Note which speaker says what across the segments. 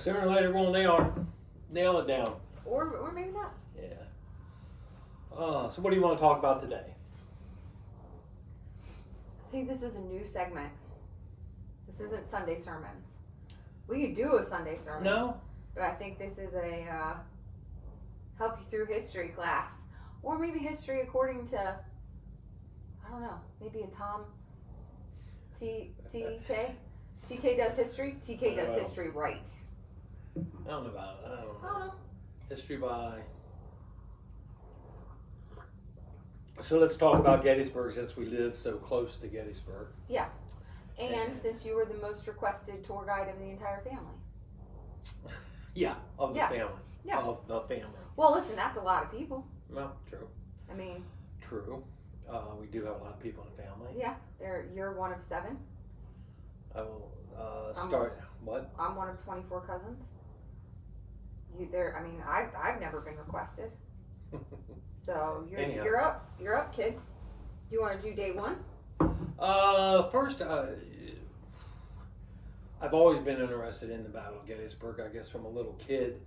Speaker 1: sooner or later we'll nail it down.
Speaker 2: Or maybe not.
Speaker 1: Yeah. So what do you want to talk about today?
Speaker 2: I think this is a new segment. This isn't Sunday sermons. We could do a Sunday sermon.
Speaker 1: No?
Speaker 2: But I think this is a help you through history class. Or maybe history according to, I don't know, maybe a Tom TK? TK does history? TK does history right.
Speaker 1: I don't know about it. I don't know.
Speaker 2: I don't know.
Speaker 1: History by... So let's talk about Gettysburg since we live so close to Gettysburg.
Speaker 2: Yeah. And since you were the most requested tour guide of the entire family.
Speaker 1: Yeah, of the family.
Speaker 2: Yeah.
Speaker 1: Of the family.
Speaker 2: Well, listen, that's a lot of people.
Speaker 1: Well, true.
Speaker 2: I mean...
Speaker 1: True. We do have a lot of people in the family.
Speaker 2: Yeah. You're one of 7.
Speaker 1: I will start... What?
Speaker 2: I'm one of 24 cousins. I've never been requested. So you're up, kid. You want to do day 1?
Speaker 1: First, I've always been interested in the Battle of Gettysburg. I guess from a little kid,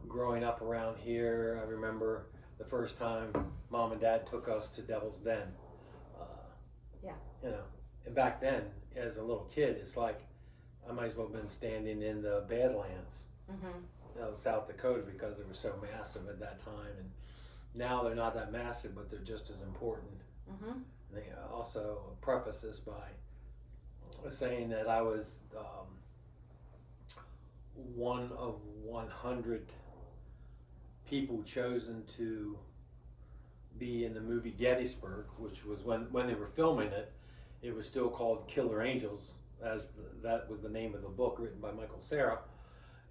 Speaker 1: growing up around here, I remember the first time Mom and Dad took us to Devil's Den. You know, and back then, as a little kid, it's like I might as well have been standing in the Badlands of South Dakota because they were so massive at that time. And now they're not that massive, but they're just as important. They also preface this by saying that I was one of 100 people chosen to be in the movie Gettysburg, which was when they were filming it. It was still called Killer Angels, as that was the name of the book written by Michael Cera.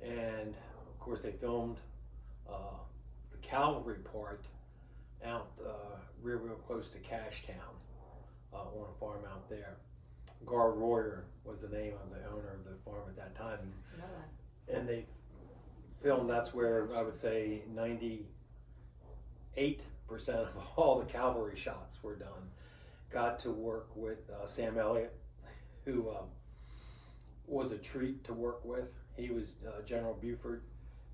Speaker 1: And of course they filmed the cavalry part out real close to Cashtown on a farm out there. Gar Royer was the name of the owner of the farm at that time. And they filmed, that's where I would say 98% of all the cavalry shots were done. Got to work with Sam Elliott, who was a treat to work with. He was General Buford,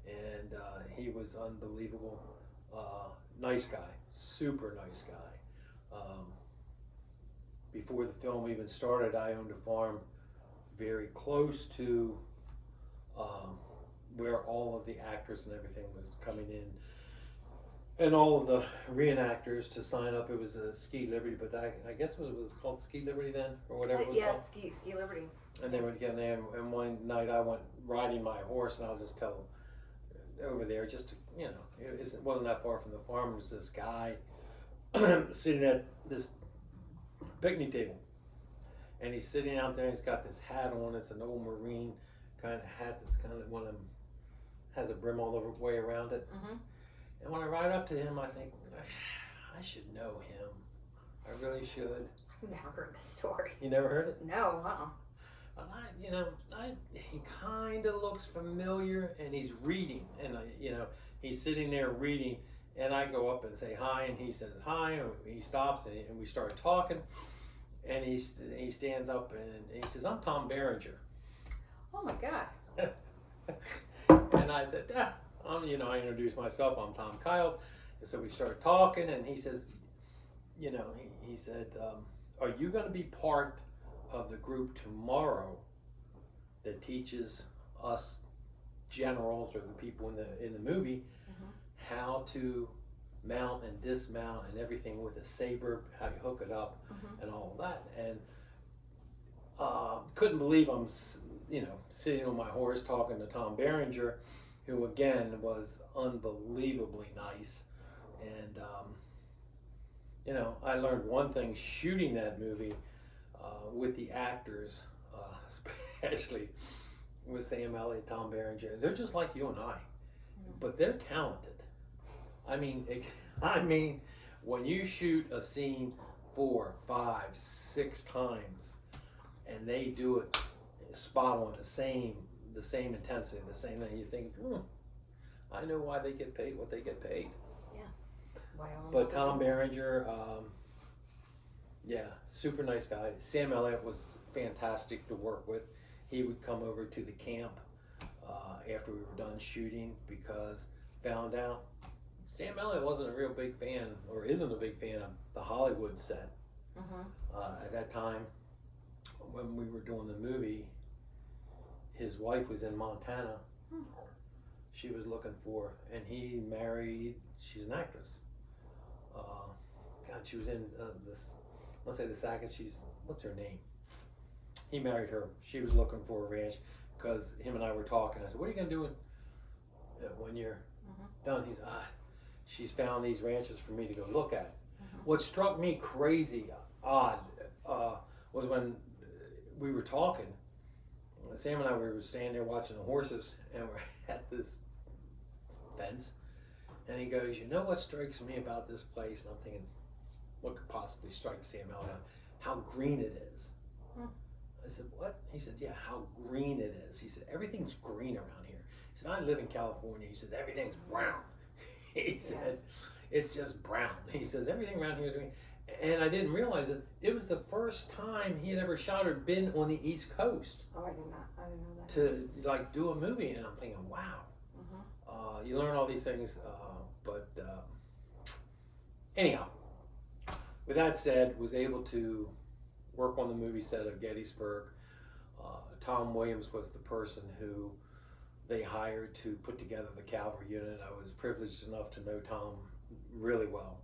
Speaker 1: and he was unbelievable. Nice guy, super nice guy. Before the film even started, I owned a farm very close to where all of the actors and everything was coming in, and all of the reenactors to sign up. It was a Ski Liberty, but I guess it was called Ski Liberty then, or whatever it was called.
Speaker 2: Ski Liberty.
Speaker 1: And they would get there, and one night I went riding my horse, and I'll just tell over there, just to, you know, it wasn't that far from the farm. There was this guy sitting at this picnic table, and he's sitting out there, and he's got this hat on. It's an old Marine kind of hat that's kind of one of them, has a brim all the way around it. And when I ride up to him, I think, I should know him. I really should.
Speaker 2: I've never heard this story.
Speaker 1: You never heard it?
Speaker 2: No,
Speaker 1: He kind of looks familiar, and he's reading, and he's sitting there reading, and I go up and say hi, and he says hi, and he stops, and we start talking, and he stands up, and he says, "I'm Tom Berenger."
Speaker 2: Oh my God.
Speaker 1: And I said, I introduced myself, I'm Tom Keilholtz, and so we started talking, and he says, he said, "Are you going to be part of the group tomorrow that teaches us generals or the people in the movie how to mount and dismount and everything with a saber, how you hook it up and all of that?" And couldn't believe I'm sitting on my horse talking to Tom Berenger, who again was unbelievably nice. And I learned one thing shooting that movie with the actors, especially with Sam Elliott, Tom Berenger. They're just like you and I, but they're talented. I mean, when you shoot a scene 4, 5, 6 times, and they do it spot on, the same intensity, the same thing, you think, I know why they get paid what they get paid.
Speaker 2: Yeah.
Speaker 1: But Tom Berenger, super nice guy. Sam Elliott was fantastic to work with. He would come over to the camp after we were done shooting because found out Sam Elliott wasn't a real big fan, or isn't a big fan of the Hollywood set. At that time, when we were doing the movie, his wife was in Montana. She was looking for, and he married, she's an actress. God, she was in this, let's say the second, what's her name? He married her. She was looking for a ranch because him and I were talking. I said, what are you going to do when you're done? He's, she's found these ranches for me to go look at. What struck me crazy, odd, was when we were talking, Sam and I were standing there watching the horses, and we're at this fence, and he goes, you know what strikes me about this place? And I'm thinking, what could possibly strike Sam Elliott? How green it is. I said, what? He said, yeah, how green it is. He said, everything's green around here. He said, I live in California. He said, everything's brown. He said, it's just brown. He says, everything around here is green. And I didn't realize it. It was the first time he had ever shot or been on the East Coast.
Speaker 2: Oh, I didn't know that.
Speaker 1: To like do a movie, and I'm thinking, wow. You learn all these things, but anyhow, with that said, was able to work on the movie set of Gettysburg. Tom Williams was the person who they hired to put together the cavalry unit. I was privileged enough to know Tom really well.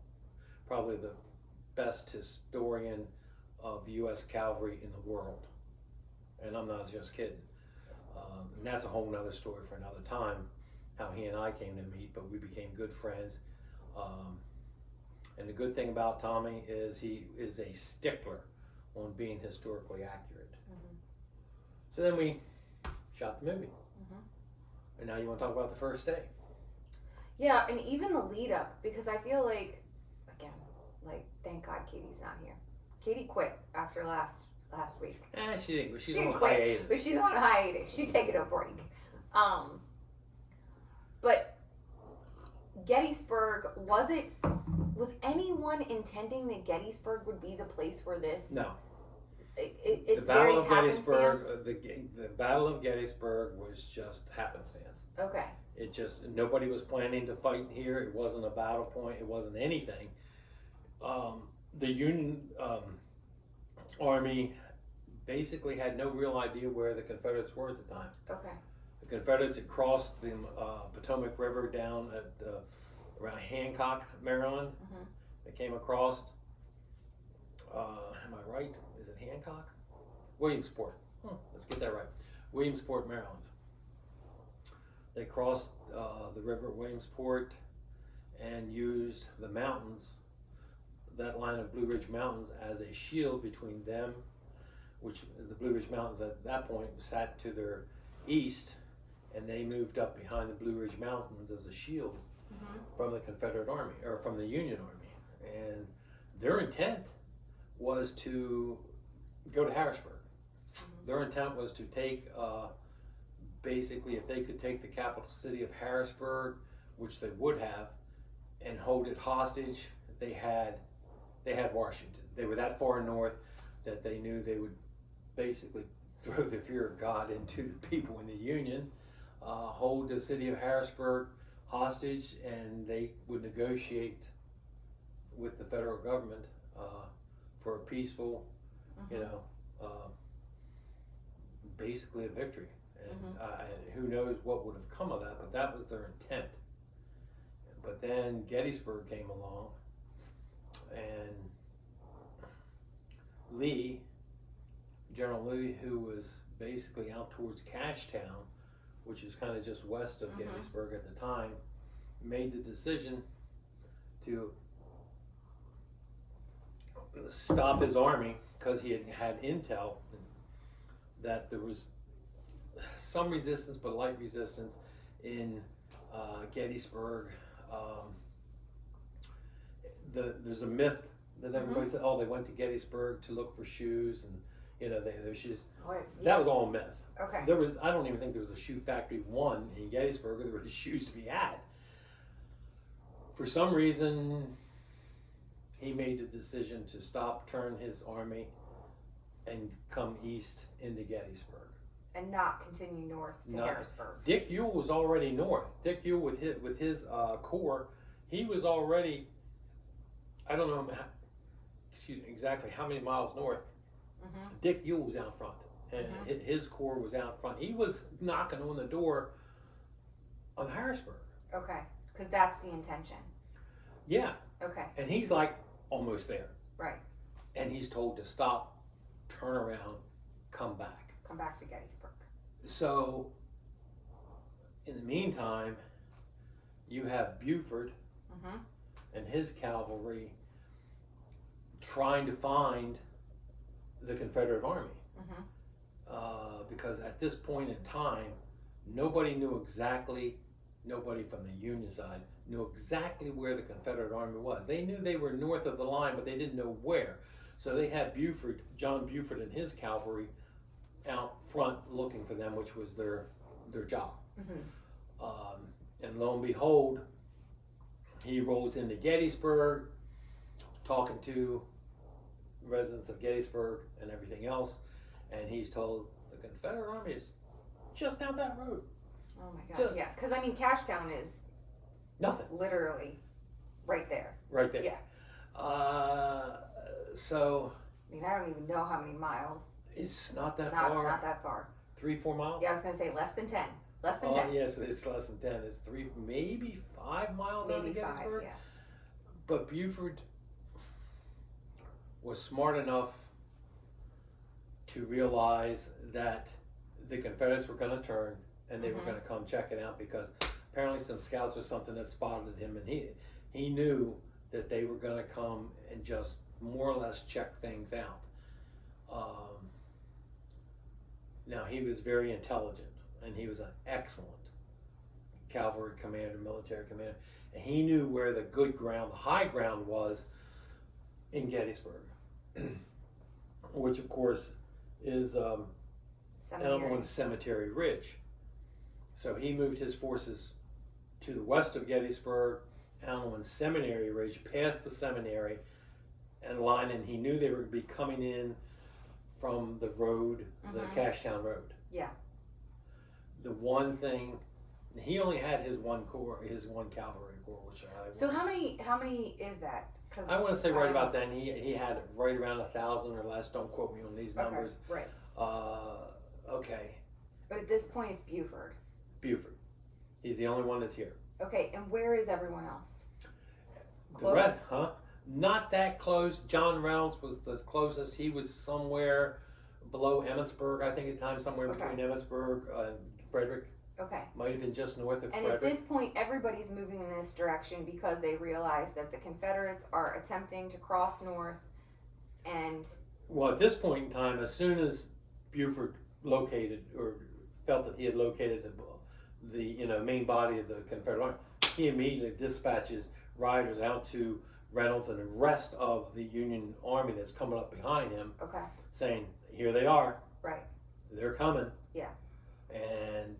Speaker 1: Probably the best historian of U.S. cavalry in the world. And I'm not just kidding. And that's a whole nother story for another time, how he and I came to meet, but we became good friends. And the good thing about Tommy is he is a stickler on being historically accurate. So then we shot the movie. And now you want to talk about the first day.
Speaker 2: Yeah, and even the lead up, because I feel like, again, thank God Katie's not here. Katie quit after last week.
Speaker 1: She didn't. She's
Speaker 2: She didn't
Speaker 1: on
Speaker 2: quit,
Speaker 1: hiatus.
Speaker 2: but she's on a hiatus. She's taking a break. But Gettysburg, was anyone intending that Gettysburg would be the place where this?
Speaker 1: No.
Speaker 2: It's
Speaker 1: the Battle
Speaker 2: very
Speaker 1: of Gettysburg.
Speaker 2: happenstance?
Speaker 1: The Battle of Gettysburg was just happenstance.
Speaker 2: Okay.
Speaker 1: It just, nobody was planning to fight here. It wasn't a battle point. It wasn't anything. The Union Army basically had no real idea where the Confederates were at the time.
Speaker 2: Okay.
Speaker 1: The Confederates had crossed the Potomac River down at around Hancock, Maryland. They came across. Am I right? Is it Hancock? Williamsport. Let's get that right. Williamsport, Maryland. They crossed the river at Williamsport and used the mountains, that line of Blue Ridge Mountains, as a shield between them, which the Blue Ridge Mountains at that point sat to their east, and they moved up behind the Blue Ridge Mountains as a shield from the Confederate Army, or from the Union Army. And their intent was to go to Harrisburg. Their intent was to take, basically, if they could take the capital city of Harrisburg, which they would have, and hold it hostage, they had Washington. They were that far north that they knew they would basically throw the fear of God into the people in the Union, hold the city of Harrisburg hostage, and they would negotiate with the federal government for a peaceful, basically a victory. And who knows what would have come of that, but that was their intent. But then Gettysburg came along, and General Lee, who was basically out towards Cashtown, which is kind of just west of Gettysburg at the time, made the decision to stop his army because he had intel that there was some resistance, but light resistance in Gettysburg. There's a myth that everybody said, oh, they went to Gettysburg to look for shoes, and there's shoes. That was all myth.
Speaker 2: Okay.
Speaker 1: I don't even think there was a shoe factory one in Gettysburg. There were shoes to be had. For some reason, he made the decision to turn his army, and come east into Gettysburg.
Speaker 2: And not continue north to Harrisburg.
Speaker 1: Dick Ewell was already north. Dick Ewell with his corps, he was already, I don't know, exactly how many miles north.
Speaker 2: Mm-hmm.
Speaker 1: Dick Ewell was out front, and his corps was out front. He was knocking on the door of Harrisburg.
Speaker 2: Okay, because that's the intention.
Speaker 1: Yeah.
Speaker 2: Okay.
Speaker 1: And he's like almost there.
Speaker 2: Right.
Speaker 1: And he's told to stop, turn around, come back.
Speaker 2: Come back to Gettysburg.
Speaker 1: So, in the meantime, you have Buford and his cavalry trying to find the Confederate Army. Because at this point in time, nobody from the Union side knew exactly where the Confederate Army was. They knew they were north of the line, but they didn't know where. So they had John Buford and his cavalry out front looking for them, which was their job. And lo and behold, he rolls into Gettysburg, talking to residents of Gettysburg and everything else, and he's told the Confederate Army is just down that road.
Speaker 2: Oh my God! Yeah, because I mean, Cashtown is
Speaker 1: nothing.
Speaker 2: Literally, right there.
Speaker 1: Right there.
Speaker 2: Yeah.
Speaker 1: So.
Speaker 2: I mean, I don't even know how many miles.
Speaker 1: It's not that far.
Speaker 2: Not that far.
Speaker 1: 3-4 miles?
Speaker 2: Yeah, I was going to say less than 10. Less than 10.
Speaker 1: Oh, yes, it's less than 10. It's 3, maybe 5 miles out of Gettysburg.
Speaker 2: 5, yeah.
Speaker 1: But Buford was smart enough to realize that the Confederates were going to turn and they were going to come check it out, because apparently some scouts or something had spotted him, and he knew that they were going to come and just more or less check things out. Now, he was very intelligent, and he was an excellent cavalry commander, military commander, and he knew where the good ground, the high ground was in Gettysburg, which of course is Elm on Cemetery Ridge. So he moved his forces to the west of Gettysburg, Elm on Seminary Ridge, past the seminary, and line, and he knew they were going to be coming in from the road, the Cashtown Road.
Speaker 2: Yeah.
Speaker 1: The one thing, he only had his one cavalry corps, which
Speaker 2: So how many is that? Cause
Speaker 1: I want to say right about then he had right around 1,000 or less. Don't quote me on these numbers.
Speaker 2: Right.
Speaker 1: Okay.
Speaker 2: But at this point, it's Buford.
Speaker 1: Buford. He's the only one that's here.
Speaker 2: Okay, and where is everyone else?
Speaker 1: Close? The rest, huh? Not that close. John Reynolds was the closest. He was somewhere below Emmitsburg, I think, at the time, somewhere between Emmitsburg and Frederick.
Speaker 2: Okay.
Speaker 1: Might have been just north of
Speaker 2: and
Speaker 1: Frederick.
Speaker 2: And at this point, everybody's moving in this direction because they realize that the Confederates are attempting to cross north, and...
Speaker 1: Well, at this point in time, as soon as Buford located, or felt that he had located the main body of the Confederate Army, he immediately dispatches riders out to Reynolds and the rest of the Union Army that's coming up behind him, saying, here they are.
Speaker 2: Right.
Speaker 1: They're coming.
Speaker 2: Yeah.
Speaker 1: And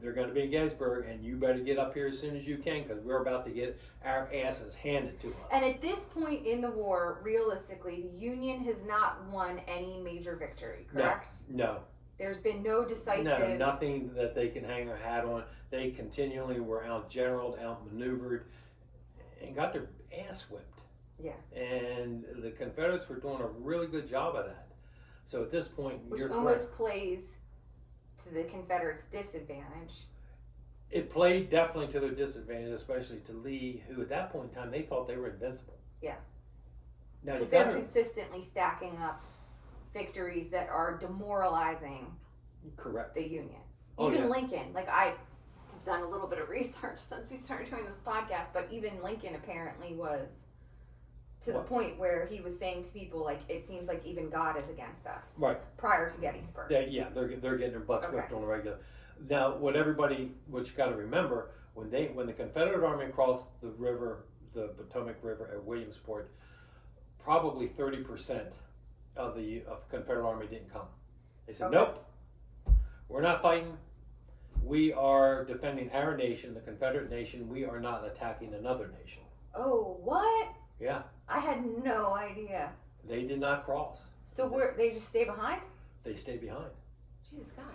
Speaker 1: they're going to be in Gettysburg, and you better get up here as soon as you can, because we're about to get our asses handed to us.
Speaker 2: And at this point in the war, realistically, the Union has not won any major victory, correct?
Speaker 1: No.
Speaker 2: There's been no decisive...
Speaker 1: No, nothing that they can hang their hat on. They continually were out-generaled, out-maneuvered, and got their ass whipped.
Speaker 2: Yeah.
Speaker 1: And the Confederates were doing a really good job of that. So at this point,
Speaker 2: which
Speaker 1: you're
Speaker 2: almost
Speaker 1: correct.
Speaker 2: Plays to the Confederates' disadvantage.
Speaker 1: It played definitely to their disadvantage, especially to Lee, who at that point in time, they thought they were invincible.
Speaker 2: Yeah.
Speaker 1: Now,
Speaker 2: because they're consistently stacking up victories that are demoralizing
Speaker 1: correct.
Speaker 2: The Union. Even Lincoln, like I've done a little bit of research since we started doing this podcast, but even Lincoln apparently was to the point where he was saying to people, like, it seems like even God is against us.
Speaker 1: Right.
Speaker 2: Prior to Gettysburg.
Speaker 1: They're getting their butts whipped on a regular. Now, what you got to remember, when the Confederate Army crossed the river, the Potomac River at Williamsport, probably 30% of the Confederate Army didn't come. They said, nope, we're not fighting. We are defending our nation, the Confederate nation. We are not attacking another nation.
Speaker 2: Oh, what?
Speaker 1: Yeah.
Speaker 2: I had no idea.
Speaker 1: They did not cross.
Speaker 2: So they just stay behind?
Speaker 1: They stayed behind.
Speaker 2: Jesus God.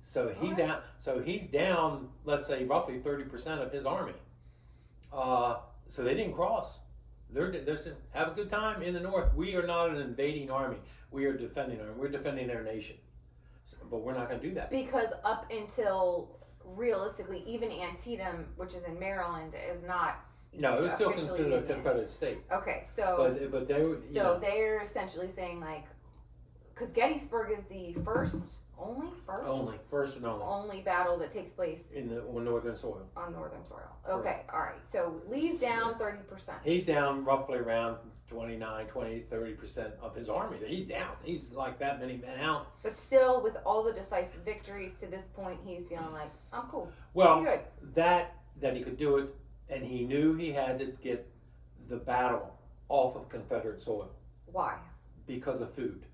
Speaker 1: So he's out. So he's down. Let's say roughly 30% of his army. So they didn't cross. They're saying, have a good time in the north. We are not an invading army. We are defending our. We're defending our nation. So, but we're not going to do that.
Speaker 2: Because up until realistically, even Antietam, which is in Maryland, is not.
Speaker 1: No, it was still considered a Confederate state.
Speaker 2: Okay, so
Speaker 1: but they were.
Speaker 2: So they're essentially saying like, because Gettysburg is the first and only battle that takes place
Speaker 1: on northern soil.
Speaker 2: On northern soil. Okay, all right. So Lee's down 30%.
Speaker 1: He's down roughly around 29, 20, 30% of his army. He's down. He's like that many men out.
Speaker 2: But still, with all the decisive victories to this point, he's feeling like, I'm cool.
Speaker 1: Well,
Speaker 2: good.
Speaker 1: that he could do it, and he knew he had to get the battle off of Confederate soil.
Speaker 2: Why?
Speaker 1: Because of food.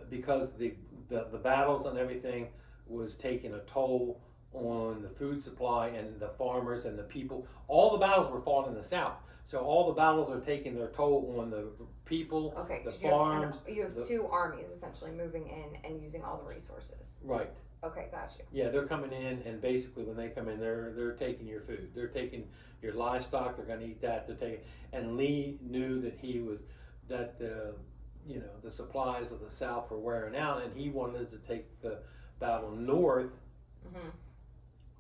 Speaker 1: Because the battles and everything was taking a toll on the food supply and the farmers and the people. All the battles were fought in the South, so all the battles are taking their toll on the people, the farms.
Speaker 2: You have two armies essentially moving in and using all the resources.
Speaker 1: Right.
Speaker 2: Okay, got you.
Speaker 1: Yeah, they're coming in, and basically when they come in, they're taking your food. They're taking your livestock. They're going to eat that. And Lee knew that the supplies of the South were wearing out, and he wanted to take the battle north,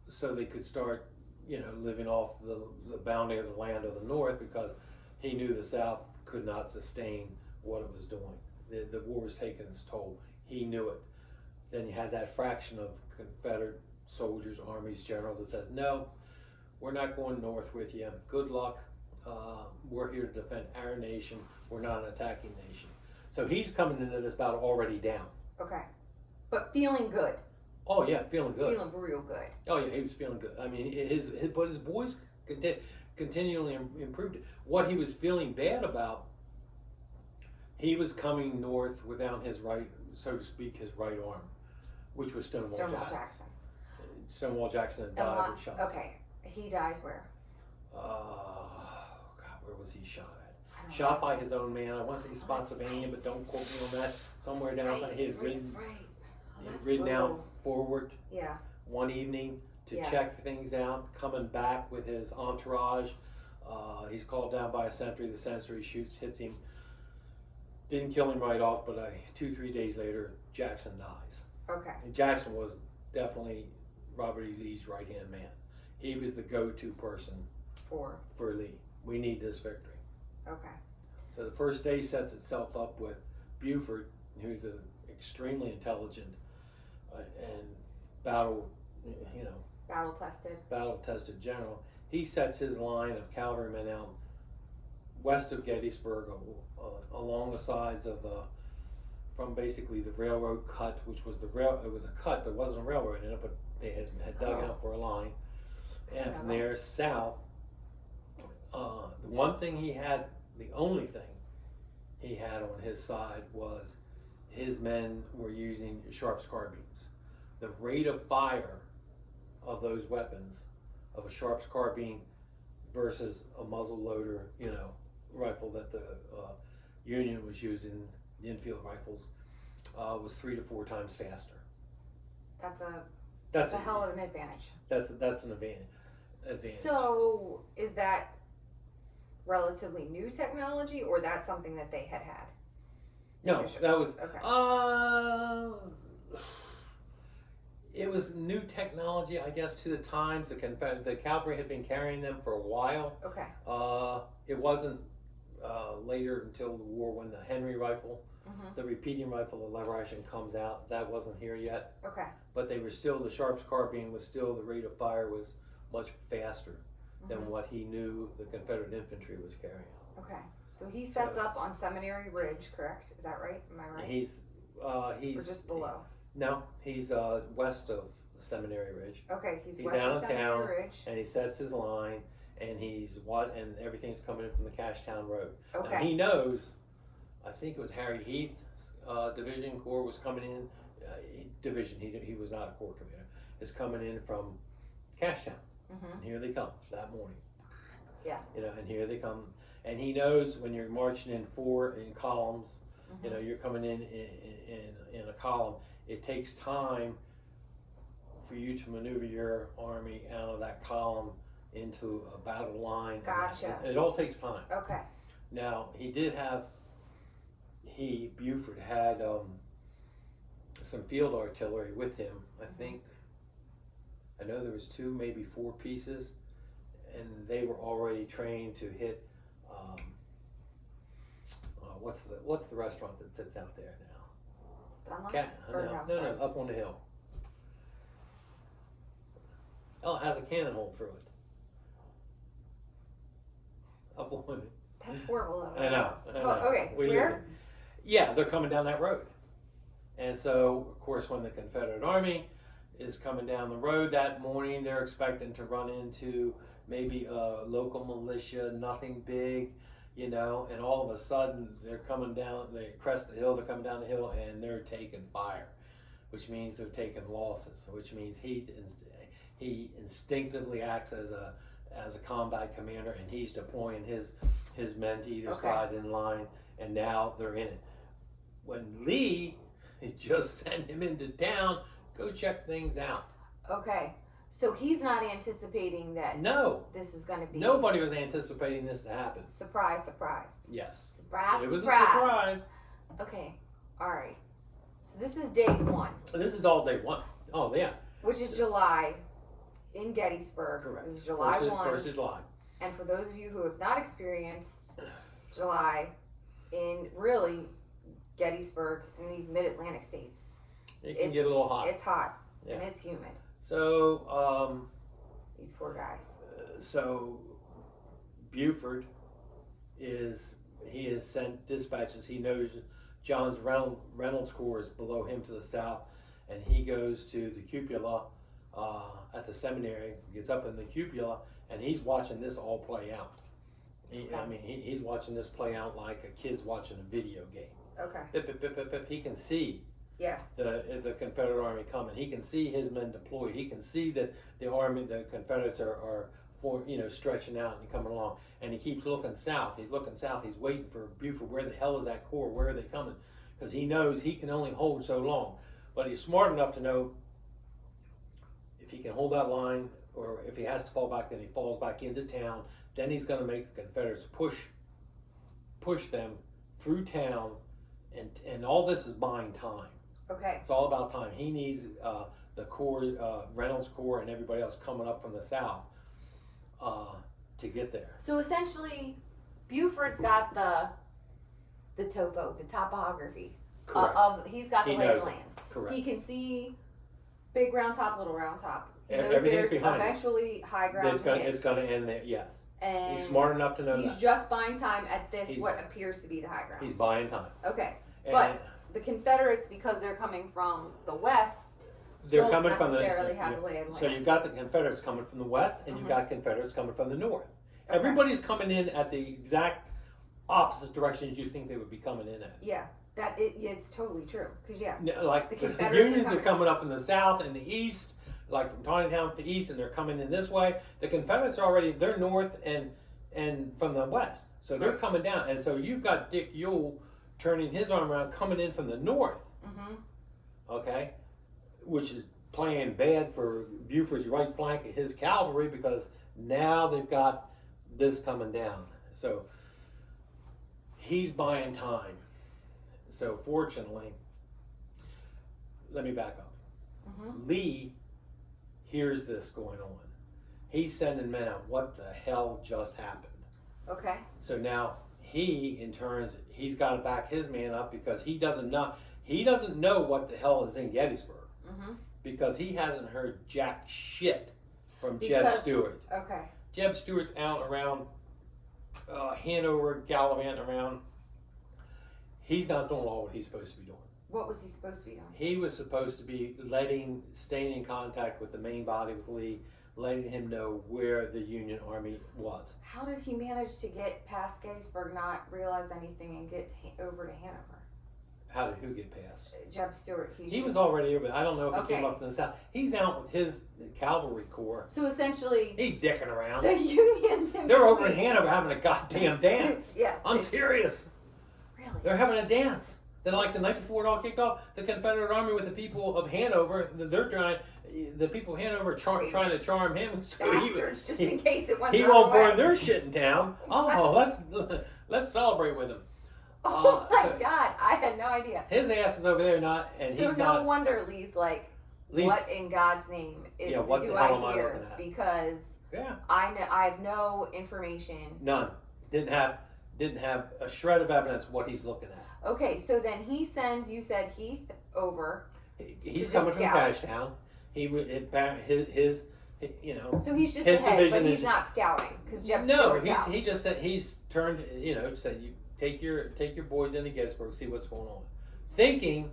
Speaker 1: so they could start, living off the bounty of the land of the North, because he knew the South could not sustain what it was doing. The war was taking its toll. He knew it. Then you had that fraction of Confederate soldiers, armies, generals that says, no, we're not going north with you. Good luck. We're here to defend our nation. We're not an attacking nation. So he's coming into this battle already down.
Speaker 2: Okay. But feeling good.
Speaker 1: Oh, yeah, feeling good.
Speaker 2: Feeling real good.
Speaker 1: Oh, yeah, he was feeling good. I mean, his boys continually improved it. What he was feeling bad about, he was coming north without his right, so to speak, his right arm, which was Stonewall Jackson. Stonewall Jackson died and shot.
Speaker 2: Okay. He dies where?
Speaker 1: God, where was he shot at? Shot by his own man. I want to say Spotsylvania, but don't quote me on that. Somewhere down south. He had ridden out forward one evening to check things out, coming back with his entourage. He's called down by a sentry. The sentry shoots, hits him. Didn't kill him right off, but 2-3 days later, Jackson dies.
Speaker 2: Okay.
Speaker 1: And Jackson was definitely Robert E. Lee's right-hand man. He was the go-to person for Lee. We need this victory.
Speaker 2: Okay.
Speaker 1: So the first day sets itself up with Buford, who's an extremely intelligent and battle tested general. He sets his line of cavalrymen out west of Gettysburg, along the sides of from basically the railroad cut, which was it was a cut. There wasn't a railroad in it, but they had dug out for a line, and from there south. The only thing he had on his side was his men were using Sharp's carbines. The rate of fire of those weapons, of a Sharp's carbine versus a muzzle loader, rifle that the Union was using, the Enfield rifles, was 3 to 4 times faster.
Speaker 2: That's a hell of an advantage.
Speaker 1: That's an advantage.
Speaker 2: So is that relatively new technology, or that's something that they had?
Speaker 1: No, that was it was new technology, I guess, to the times. The cavalry had been carrying them for a while.
Speaker 2: Okay.
Speaker 1: It wasn't later until the war when the Henry rifle, the repeating rifle, the lever action comes out. That wasn't here yet.
Speaker 2: Okay.
Speaker 1: But they were still, the Sharp's carbine was still, the rate of fire was much faster than what he knew the Confederate infantry was carrying.
Speaker 2: Okay, so he sets up on Seminary Ridge, correct? Is that right? Am I right?
Speaker 1: He's
Speaker 2: or just below?
Speaker 1: No, he's west of Seminary Ridge.
Speaker 2: Okay, he's west of Seminary Ridge,
Speaker 1: and he sets his line, and and everything's coming in from the Cashtown Road.
Speaker 2: Okay.
Speaker 1: Now, he knows. I think it was Harry Heath's division corps was coming in. He was not a corps commander. Is coming in from Cashtown. And here they come that morning.
Speaker 2: Yeah.
Speaker 1: And here they come. And he knows when you're marching in 4 in columns, You know, you're coming in a column. It takes time for you to maneuver your army out of that column into a battle line.
Speaker 2: Gotcha.
Speaker 1: It all takes time.
Speaker 2: Okay.
Speaker 1: Now, Buford had some field artillery with him. I know there was 2, maybe 4 pieces, and they were already trained to hit. What's the restaurant that sits out there now? No, up on the hill. Oh, it has a cannon hole through it. Up on it.
Speaker 2: That's horrible.
Speaker 1: I know.
Speaker 2: Okay, where?
Speaker 1: Yeah, they're coming down that road. And so, of course, when the Confederate Army is coming down the road that morning, they're expecting to run into maybe a local militia, nothing big, you know, and all of a sudden they're coming down, they crest the hill, they're coming down the hill, and they're taking fire, which means they're taking losses, which means he instinctively acts as a combat commander, and he's deploying his men to either side in line, and now they're in it. When Lee just sent him into town, go check things out.
Speaker 2: Okay. So he's not anticipating that.
Speaker 1: No.
Speaker 2: This is going to be.
Speaker 1: Nobody was anticipating this to happen.
Speaker 2: Surprise, surprise.
Speaker 1: Yes.
Speaker 2: Surprise,
Speaker 1: it was
Speaker 2: surprise.
Speaker 1: a surprise.
Speaker 2: Okay. All right. So this is day 1.
Speaker 1: This is all day 1. Oh, yeah.
Speaker 2: Which is July in Gettysburg.
Speaker 1: Correct.
Speaker 2: This is July 1.
Speaker 1: 1st of July.
Speaker 2: And for those of you who have not experienced July in really Gettysburg in these mid-Atlantic states,
Speaker 1: it can get a little hot.
Speaker 2: It's hot,
Speaker 1: yeah.
Speaker 2: And it's humid.
Speaker 1: So,
Speaker 2: these poor guys.
Speaker 1: So, Buford has sent dispatches. He knows John's Reynolds Corps is below him to the south, and he goes to the cupola at the seminary, gets up in the cupola, and he's watching this all play out. He's watching this play out like a kid's watching a video game.
Speaker 2: Okay.
Speaker 1: He can see
Speaker 2: Yeah.
Speaker 1: the Confederate Army coming. He can see his men deployed. He can see that the Confederates are stretching out and coming along. And he keeps looking south. He's looking south. He's waiting for Buford. Where the hell is that corps? Where are they coming? Because he knows he can only hold so long. But he's smart enough to know if he can hold that line, or if he has to fall back, then he falls back into town. Then he's going to make the Confederates push them through town, and all this is buying time.
Speaker 2: Okay.
Speaker 1: It's all about time. He needs the Corps, Reynolds Corps, and everybody else coming up from the south to get there.
Speaker 2: So essentially, Buford's got the topography.
Speaker 1: Correct.
Speaker 2: He's got the lay of land.
Speaker 1: Correct.
Speaker 2: He can see big round top, little round top. He knows
Speaker 1: Everything's
Speaker 2: there's
Speaker 1: behind
Speaker 2: eventually high ground.
Speaker 1: It's going to end there. Yes.
Speaker 2: And
Speaker 1: he's smart enough to know
Speaker 2: he's
Speaker 1: that.
Speaker 2: just buying time at what appears to be the high ground.
Speaker 1: He's buying time.
Speaker 2: Okay.
Speaker 1: And
Speaker 2: but the Confederates, because they're coming from the west,
Speaker 1: they're coming from the
Speaker 2: necessarily have the lay of land.
Speaker 1: So you've got the Confederates coming from the west, and you've got Confederates coming from the north.
Speaker 2: Okay.
Speaker 1: Everybody's coming in at the exact opposite directions you think they would be coming in at.
Speaker 2: Yeah, it's totally true. Because
Speaker 1: Like
Speaker 2: the
Speaker 1: the
Speaker 2: Confederates
Speaker 1: Unions are coming up in the south and the east, like from Tawnytown to the east, and they're coming in this way. The Confederates they're north and from the west, so they're coming down, and so you've got Dick Ewell turning his arm around, coming in from the north.
Speaker 2: Mm-hmm.
Speaker 1: Okay, which is playing bad for Buford's right flank of his cavalry, because now they've got this coming down. So he's buying time. So fortunately, let me back up. Mm-hmm. Lee hears this going on. He's sending men out. What the hell just happened?
Speaker 2: Okay.
Speaker 1: So now he, in turns, he's got to back his man up, because he doesn't know what the hell is in Gettysburg. Mm-hmm. Because he hasn't heard jack shit from Jeb Stuart.
Speaker 2: Okay.
Speaker 1: Jeb Stuart's out around Hanover, gallivanting around. He's not doing all what he's supposed to be doing.
Speaker 2: What was he supposed to be doing?
Speaker 1: He was supposed to be staying in contact with the main body, with Lee, letting him know where the Union Army was.
Speaker 2: How did he manage to get past Gettysburg, not realize anything, and get over to Hanover?
Speaker 1: How did who get past?
Speaker 2: Jeb Stuart.
Speaker 1: He was already over. I don't know if he came up from the south. He's out with his cavalry corps.
Speaker 2: So essentially,
Speaker 1: he's dicking around.
Speaker 2: The Unions.
Speaker 1: They're over in Hanover having a goddamn dance.
Speaker 2: Yeah.
Speaker 1: I'm serious.
Speaker 2: Really?
Speaker 1: They're having a dance. Then, like the night before it all kicked off, the Confederate Army with the people of Hanover, the people of Hanover trying to charm him. So
Speaker 2: Bastards, just in case it went
Speaker 1: he
Speaker 2: the other
Speaker 1: won't
Speaker 2: way.
Speaker 1: burn their shit in town. Oh, let's celebrate with him.
Speaker 2: Oh my God, I had no idea.
Speaker 1: His ass is over there,
Speaker 2: no wonder Lee's like, what in God's name do I hear? Because I have no information.
Speaker 1: None. Didn't have a shred of evidence what he's looking at.
Speaker 2: Okay, so then he sends, you said, Heath over.
Speaker 1: He's coming from Cashtown.
Speaker 2: So he's just
Speaker 1: his
Speaker 2: ahead,
Speaker 1: division
Speaker 2: but he's not scouting because Jeff Stewart's out.
Speaker 1: He just said he's turned. Said you take your boys into Gettysburg, see what's going on. Thinking,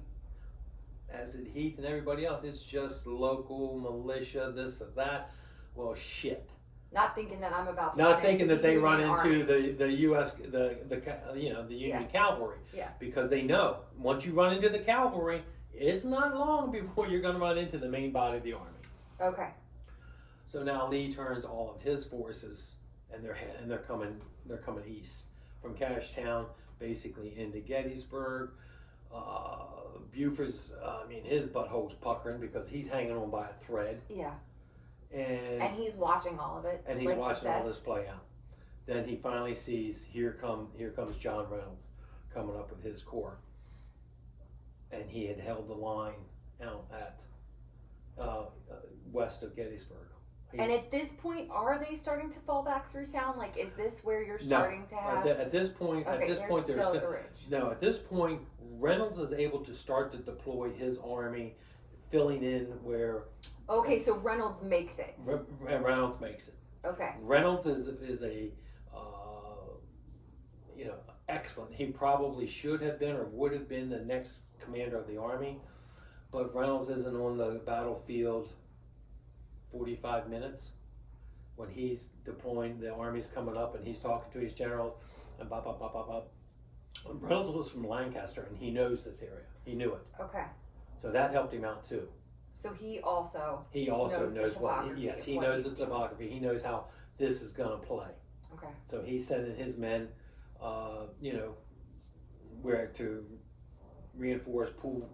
Speaker 1: as did Heath and everybody else, it's just local militia, this or that. Well, shit.
Speaker 2: Not thinking that I'm about to.
Speaker 1: Not thinking that they run
Speaker 2: Army.
Speaker 1: into the U.S. the Union cavalry.
Speaker 2: Yeah.
Speaker 1: Because they know once you run into the cavalry, it's not long before you're going to run into the main body of the army.
Speaker 2: Okay.
Speaker 1: So now Lee turns all of his forces, and they're coming east from Cashtown, basically into Gettysburg. Buford's, his butthole's puckering because he's hanging on by a thread.
Speaker 2: Yeah.
Speaker 1: And
Speaker 2: he's watching all of it.
Speaker 1: And he's watching all this play out. Then he finally sees here comes John Reynolds coming up with his corps, and he had held the line out at west of Gettysburg.
Speaker 2: And at this point, are they starting to fall back through town? Like, is this where you're starting to have?
Speaker 1: At this point,
Speaker 2: they're still at the ridge.
Speaker 1: No, at this point, Reynolds is able to start to deploy his army, filling in where.
Speaker 2: Okay, so Reynolds makes it.
Speaker 1: Reynolds makes it.
Speaker 2: Okay.
Speaker 1: Reynolds is a excellent. He probably should have been or would have been the next commander of the army, but Reynolds isn't on the battlefield 45 minutes when he's deploying. The army's coming up and he's talking to his generals and bop. Reynolds was from Lancaster and he knows this area. He knew it.
Speaker 2: Okay.
Speaker 1: So that helped him out too.
Speaker 2: So he also
Speaker 1: knows what. He knows the topography. He knows how this is going to play.
Speaker 2: Okay.
Speaker 1: So he's sending his men, where to reinforce, pull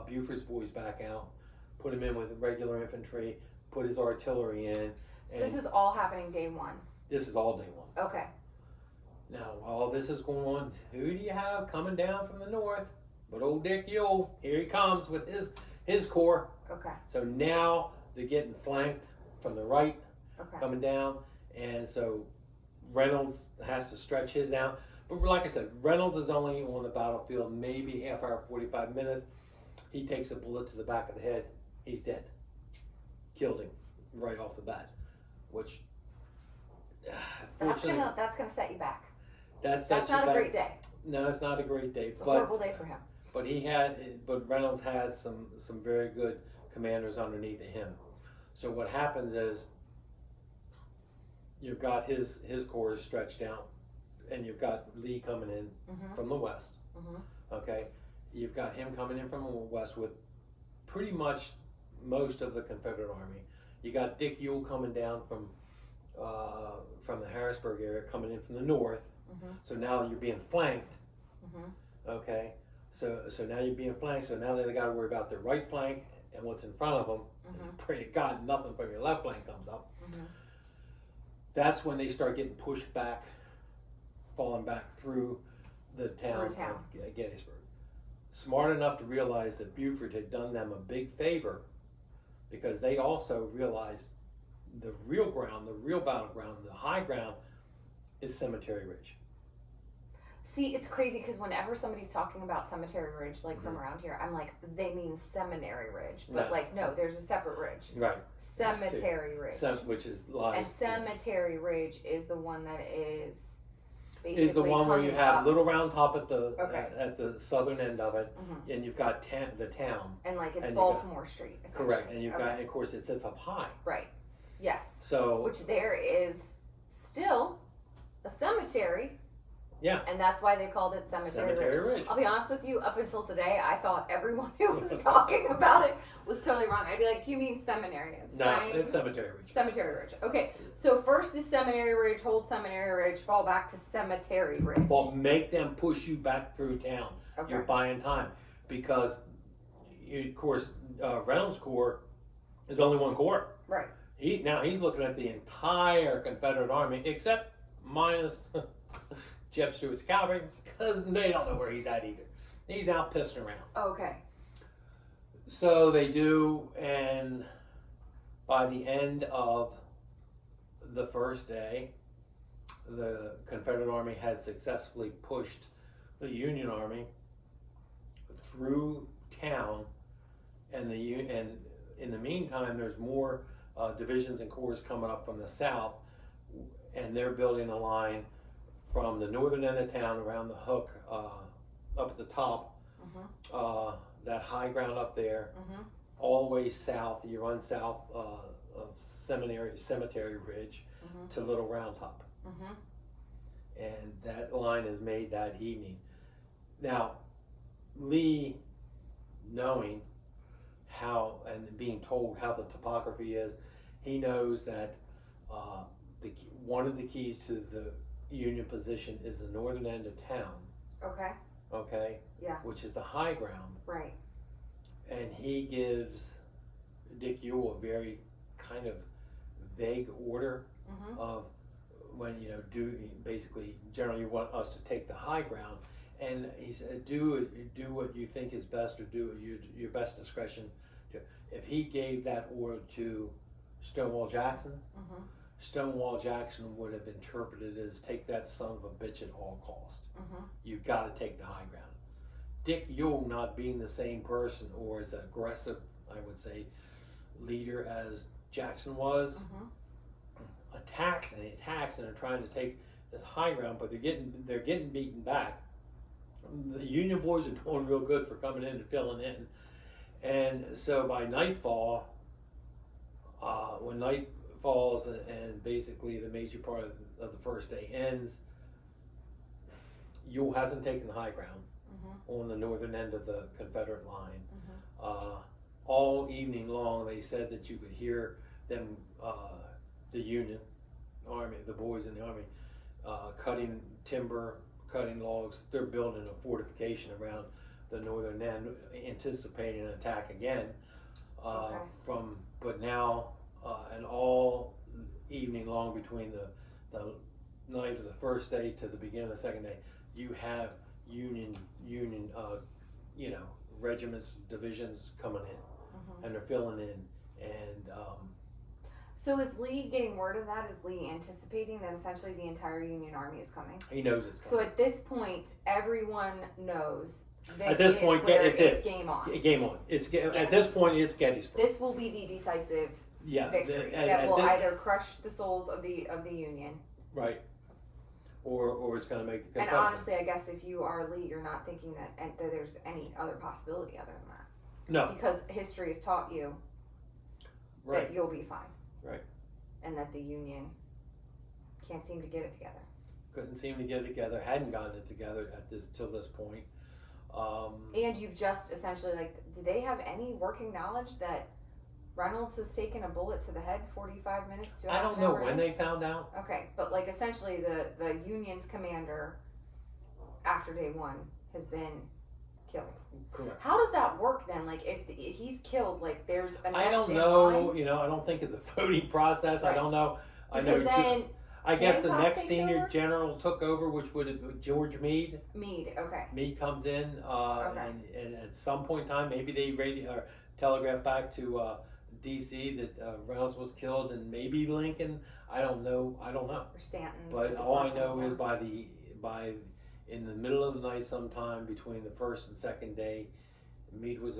Speaker 1: Buford's boys back out, put him in with regular infantry, put his artillery in.
Speaker 2: So this is all happening day one.
Speaker 1: This is all day one.
Speaker 2: Okay.
Speaker 1: Now, while this is going on, who do you have coming down from the north? But old Dick Ewell, here he comes with his corps.
Speaker 2: Okay.
Speaker 1: So now they're getting flanked from the right, coming down, and so Reynolds has to stretch his out. But like I said, Reynolds is only on the battlefield maybe half hour, 45 minutes. He takes a bullet to the back of the head. He's dead. Killed him right off the bat, which
Speaker 2: that's gonna set you back.
Speaker 1: That's
Speaker 2: not a great day.
Speaker 1: No, it's not a great day.
Speaker 2: It's a horrible day for him.
Speaker 1: But Reynolds had some very good commanders underneath of him. So what happens is you've got his corps stretched out, and you've got Lee coming in from the west. Okay, you've got him coming in from the west with pretty much most of the Confederate army. You got Dick Ewell coming down from the Harrisburg area, coming in from the north. So now you're being flanked. Okay, so now you're being flanked. So now they got to worry about their right flank and what's in front of them. And pray to God nothing from your left flank comes up. That's when they start getting pushed back, falling back through the town of Gettysburg. Smart enough to realize that Buford had done them a big favor, because they also realized the real ground, the real battleground, the high ground is Cemetery Ridge.
Speaker 2: See, it's crazy because whenever somebody's talking about Cemetery Ridge, like from around here, I'm like, they mean Seminary Ridge. But no, there's a separate ridge.
Speaker 1: Right.
Speaker 2: Cemetery Ridge.
Speaker 1: Which is lies.
Speaker 2: And Cemetery Ridge is the one that is basically
Speaker 1: is the one where you have
Speaker 2: up.
Speaker 1: Little Round Top at the southern end of it, and you've got the town.
Speaker 2: And like it's Baltimore Street, essentially.
Speaker 1: Correct. And you've got, of course, it sits up high.
Speaker 2: Right. Yes.
Speaker 1: So.
Speaker 2: Which there is still a cemetery
Speaker 1: Yeah.
Speaker 2: And that's why they called it Cemetery
Speaker 1: Ridge.
Speaker 2: I'll be honest with you, up until today, I thought everyone who was talking about it was totally wrong. I'd be like, you mean seminary?
Speaker 1: It's Cemetery Ridge.
Speaker 2: Cemetery Ridge. Okay, so first is Seminary Ridge, hold Seminary Ridge, fall back to Cemetery Ridge.
Speaker 1: Well, make them push you back through town.
Speaker 2: Okay.
Speaker 1: You're buying time. Because, of course, Reynolds Corps is only one corps.
Speaker 2: Right.
Speaker 1: He's looking at the entire Confederate Army, except minus Jeb Stuart's cavalry, because they don't know where he's at either. He's out pissing around.
Speaker 2: Okay.
Speaker 1: So they do, and by the end of the first day, the Confederate Army had successfully pushed the Union Army through town, and in the meantime, there's more divisions and corps coming up from the south, and they're building a line from the northern end of town around the hook up at the top, that high ground up there, all the way south. You run south of Cemetery Ridge to Little Round Top, and that line is made that evening. Now, Lee, knowing how and being told how the topography is, he knows that one of the keys to the Union position is the northern end of town.
Speaker 2: Okay.
Speaker 1: Okay.
Speaker 2: Yeah.
Speaker 1: Which is the high ground.
Speaker 2: Right.
Speaker 1: And he gives Dick Ewell a very kind of vague order of when basically generally you want us to take the high ground, and he said do what you think is best, or do your best discretion. If he gave that order to Stonewall Jackson, Stonewall Jackson would have interpreted it as take that son of a bitch at all cost. You got to take the high ground. Dick Ewell, not being the same person or as aggressive, I would say, leader as Jackson was, attacks and they're trying to take the high ground, but they're getting beaten back. The Union boys are doing real good for coming in and filling in, and so by nightfall, when night falls and basically the major part of the first day ends, Ewell hasn't taken the high ground on the northern end of the Confederate line. All evening long, they said that you could hear them, the Union Army, the boys in the Army, cutting timber, cutting logs. They're building a fortification around the northern end, anticipating an attack again. But now, and all evening long between the night of the first day to the beginning of the second day, you have Union regiments, divisions coming in, and they're filling in, and
Speaker 2: so is Lee getting word of that? Is Lee anticipating that essentially the entire Union Army is coming?
Speaker 1: He knows it's coming.
Speaker 2: So at this point, everyone knows.
Speaker 1: At this point, it's
Speaker 2: game on.
Speaker 1: Game on. At this point, it's Gettysburg.
Speaker 2: This will be the decisive victory that will either crush the souls of the Union,
Speaker 1: right, or it's going to make the
Speaker 2: Confederate. And honestly, I guess if you are Lee, you're not thinking that there's any other possibility other than that.
Speaker 1: No,
Speaker 2: because history has taught you that you'll be fine.
Speaker 1: Right.
Speaker 2: And that the Union can't seem to get it together.
Speaker 1: Couldn't seem to get it together. Hadn't gotten it together till this point.
Speaker 2: And you've just essentially, do they have any working knowledge that Reynolds has taken a bullet to the head 45 minutes to
Speaker 1: I don't know when they found out.
Speaker 2: Okay, but essentially the Union's commander after day one has been killed.
Speaker 1: Correct.
Speaker 2: How does that work then? If he's killed, there's a next
Speaker 1: I don't know. I don't think it's a voting process. Right. I don't know.
Speaker 2: Because then
Speaker 1: I guess the next senior general took over, which would have been George Meade.
Speaker 2: Okay.
Speaker 1: Meade comes in, and at some point in time, maybe they telegraphed back to D.C. that Reynolds was killed, and maybe Lincoln. I don't know. Or
Speaker 2: Stanton.
Speaker 1: But all I know is in the middle of the night, sometime between the first and second day, Meade was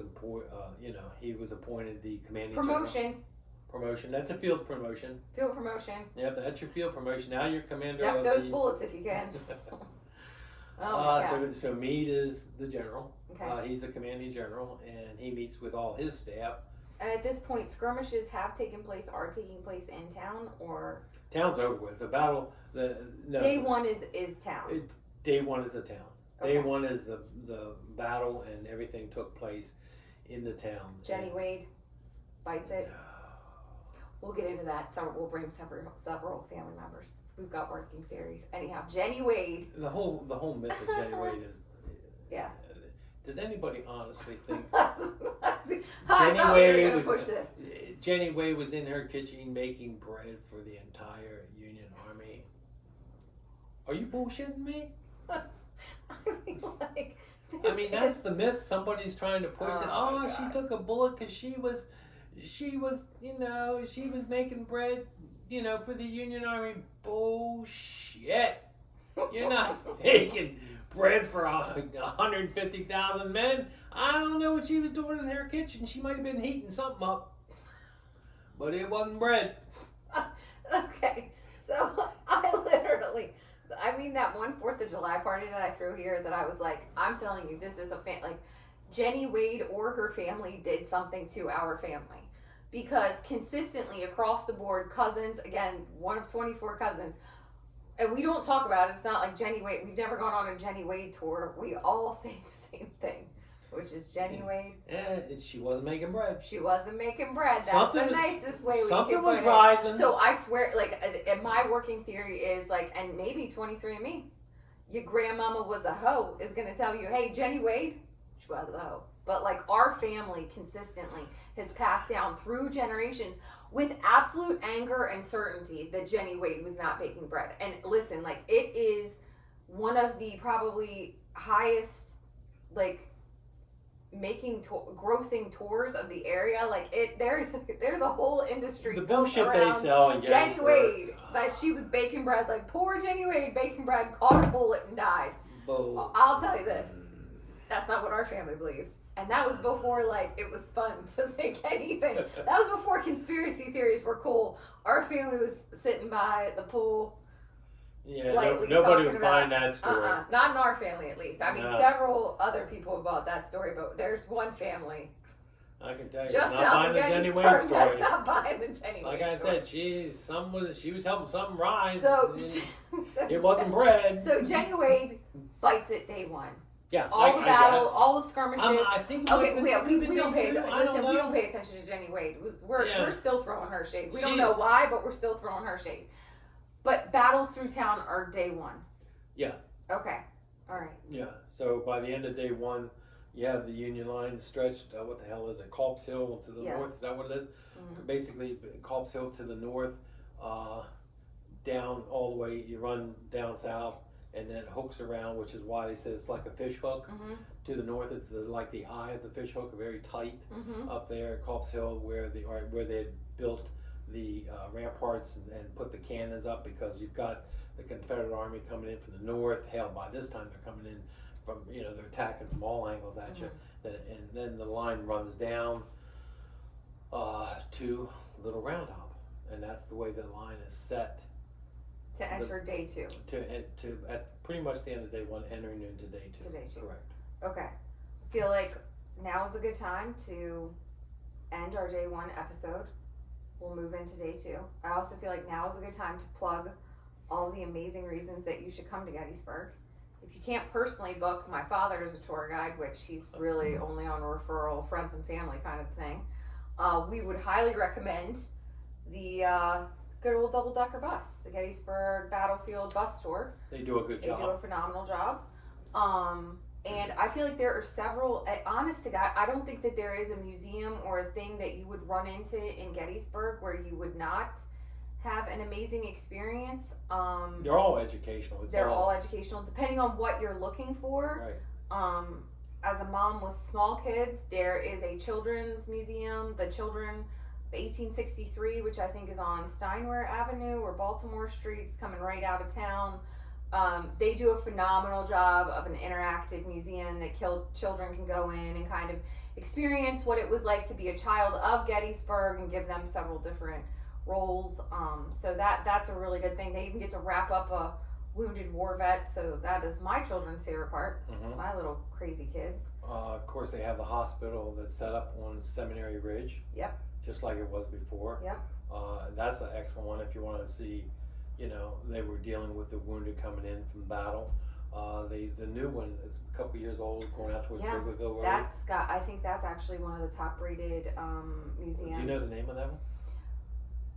Speaker 1: he was appointed the commanding general. Promotion. That's a field promotion.
Speaker 2: Field promotion.
Speaker 1: Yep, that's your field promotion. Now you're commander.
Speaker 2: Duck those bullets if you can.
Speaker 1: So Meade is the general.
Speaker 2: Okay.
Speaker 1: He's the commanding general, and he meets with all his staff.
Speaker 2: And at this point, skirmishes are taking place in town, or
Speaker 1: town's over with. The battle.
Speaker 2: Day one is town.
Speaker 1: Day one is the town.
Speaker 2: Okay.
Speaker 1: Day one is the battle, and everything took place in the town.
Speaker 2: Jennie Wade bites it. We'll get into that. We'll bring several family members. We've got working theories. Anyhow, Jennie Wade.
Speaker 1: The whole myth of Jennie Wade is.
Speaker 2: Yeah.
Speaker 1: Does anybody honestly think Jennie Wade was in her kitchen making bread for the entire Union Army? Are you bullshitting me? I mean, that's the myth. Somebody's trying to push it. Oh, she took a bullet because she was, she was making bread, for the Union Army. Bullshit. You're not making bread for 150,000 men. I don't know what she was doing in her kitchen. She might have been heating something up, but it wasn't bread.
Speaker 2: Okay, so that one 4th of July party that I threw here, that I was like, I'm telling you, this is Jennie Wade or her family did something to our family, because consistently across the board, cousins, again, one of 24 cousins, and we don't talk about it. It's not like Jennie Wade. We've never gone on a Jennie Wade tour. We all say the same thing, which is Jennie Wade.
Speaker 1: Yeah, she wasn't making bread.
Speaker 2: She wasn't making bread. That's the nicest way we can put it.
Speaker 1: Something was rising.
Speaker 2: So I swear, and my working theory is and maybe 23andMe, your grandmama was a hoe is going to tell you, hey, Jennie Wade, she was a hoe. But our family consistently has passed down through generations with absolute anger and certainty that Jennie Wade was not baking bread. And listen, it is one of the probably highest, grossing tours of the area. There's a whole industry.
Speaker 1: The bullshit they sell in
Speaker 2: Jennie Wade, that she was baking bread. Poor Jennie Wade baking bread, caught a bullet and died.
Speaker 1: Bull.
Speaker 2: I'll tell you this, that's not what our family believes. And that was before, it was fun to think anything. That was before conspiracy theories were cool. Our family was sitting by the pool.
Speaker 1: Yeah, nobody was buying that story.
Speaker 2: Not in our family, at least. I mean, several other people have bought that story, but there's one family.
Speaker 1: I can tell you,
Speaker 2: just
Speaker 1: not buying the Jennie Wade story.
Speaker 2: That's not buying the Jennie Wade
Speaker 1: Like I said, she was helping something rise.
Speaker 2: So
Speaker 1: it wasn't bread.
Speaker 2: So Jennie Wade bites it day one.
Speaker 1: Yeah,
Speaker 2: all the battle, all the skirmishes.
Speaker 1: I think we don't pay attention.
Speaker 2: Listen, we don't pay attention to Jennie Wade. We're still throwing her shade. We don't know why, but we're still throwing her shade. But battles through town are day one.
Speaker 1: Yeah.
Speaker 2: Okay. All right.
Speaker 1: Yeah. So by the end of day one, you have the Union line stretched. What the hell is it? Culp's Hill to the north. Is that what it is? Mm-hmm. Basically, Culp's Hill to the north, down all the way. You run down south, and then it hooks around, which is why they said it's like a fish hook. Mm-hmm. To the north, it's like the eye of the fish hook, very tight up there at Culp's Hill, where they had built the ramparts and put the cannons up, because you've got the Confederate Army coming in from the north. Hell, by this time they're coming in from, they're attacking from all angles at you. And then the line runs down to Little Round Top, and that's the way the line is set.
Speaker 2: To enter day two.
Speaker 1: To at pretty much the end of day one, entering into day two. Correct.
Speaker 2: Okay. I feel like now is a good time to end our day one episode. We'll move into day two. I also feel like now is a good time to plug all the amazing reasons that you should come to Gettysburg. If you can't personally book, my father is a tour guide, which he's really only on referral, friends and family kind of thing. We would highly recommend the good old double-decker bus, the Gettysburg Battlefield Bus Tour.
Speaker 1: They do a good job.
Speaker 2: They do a phenomenal job. And I feel like there are several, honest to God, I don't think that there is a museum or a thing that you would run into in Gettysburg where you would not have an amazing experience.
Speaker 1: They're all educational.
Speaker 2: They're all educational, depending on what you're looking for.
Speaker 1: Right.
Speaker 2: As a mom with small kids, there is a children's museum, the Children of 1863, which I think is on Steinway Avenue or Baltimore Street. It's coming right out of town. They do a phenomenal job of an interactive museum that children can go in and kind of experience what it was like to be a child of Gettysburg and give them several different roles. So that's a really good thing. They even get to wrap up a wounded war vet, so that is my children's favorite part. My little crazy kids.
Speaker 1: Of course, they have the hospital that's set up on Seminary Ridge.
Speaker 2: Yep.
Speaker 1: Just like it was before.
Speaker 2: Yep.
Speaker 1: That's an excellent one if you want to see. They were dealing with the wounded coming in from battle. The new one is a couple years old, going out towards Burgerville Road.
Speaker 2: I think that's actually one of the top rated museums.
Speaker 1: Do you know the name of that one?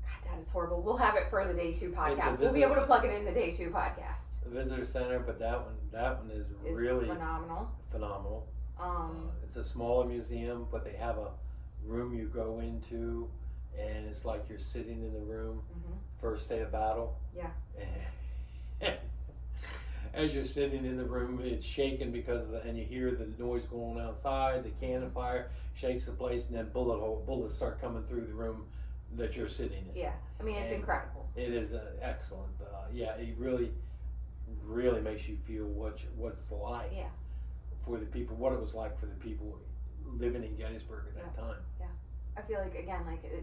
Speaker 2: God, that is horrible. We'll have it for the Day 2 podcast. We'll be able to plug it in the Day 2 podcast.
Speaker 1: The visitor center, but that one is really
Speaker 2: phenomenal.
Speaker 1: Phenomenal. It's a smaller museum, but they have a room you go into, and it's like you're sitting in the room. First day of battle.
Speaker 2: Yeah.
Speaker 1: And as you're sitting in the room, it's shaking and you hear the noise going outside. The cannon fire shakes the place, and then bullets start coming through the room that you're sitting in.
Speaker 2: Yeah, I mean, it's incredible.
Speaker 1: It is excellent. It really, really makes you feel what it's like.
Speaker 2: Yeah.
Speaker 1: For the people, what it was like for the people living in Gettysburg at that time.
Speaker 2: Yeah. I feel like, again,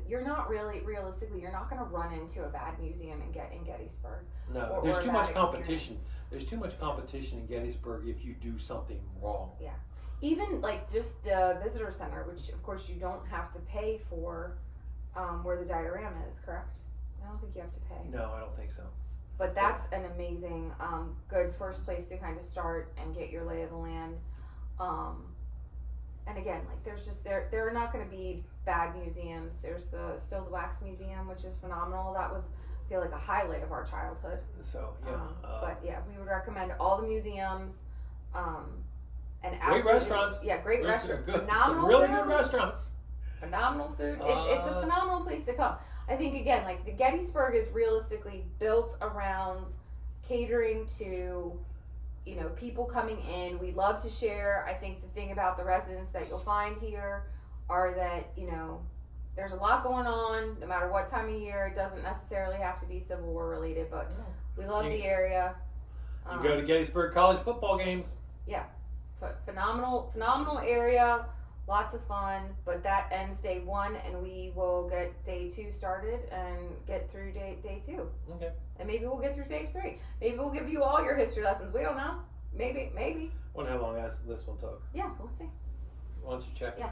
Speaker 2: you're not really, realistically, you're not going to run into a bad museum in Gettysburg.
Speaker 1: No, there's too much competition. There's too much competition in Gettysburg if you do something wrong.
Speaker 2: Yeah. Even just the visitor center, which of course you don't have to pay for, where the diorama is, correct? I don't think you have to pay.
Speaker 1: No, I don't think so.
Speaker 2: But that's an amazing, good first place to kind of start and get your lay of the land. And again, there's just there are not going to be bad museums. There's still the Wax Museum, which is phenomenal. That was, I feel like, a highlight of our childhood.
Speaker 1: So yeah,
Speaker 2: but yeah, we would recommend all the museums. And
Speaker 1: great restaurants.
Speaker 2: Yeah, great restaurants.
Speaker 1: Good,
Speaker 2: phenomenal
Speaker 1: some really
Speaker 2: food.
Speaker 1: Good restaurants.
Speaker 2: Phenomenal food. It's a phenomenal place to come. I think, again, the Gettysburg is realistically built around catering to, people coming in. We love to share. I think the thing about the residents that you'll find here are that, there's a lot going on no matter what time of year. It doesn't necessarily have to be Civil War related, but we love the area.
Speaker 1: You go to Gettysburg College football games.
Speaker 2: Yeah. Phenomenal area. Lots of fun, but that ends day 1, and we will get day 2 started and get through day 2.
Speaker 1: Okay.
Speaker 2: And maybe we'll get through day 3. Maybe we'll give you all your history lessons. We don't know. Maybe.
Speaker 1: Wonder how long this one took.
Speaker 2: Yeah, we'll see.
Speaker 1: Why don't you check?
Speaker 2: Yeah.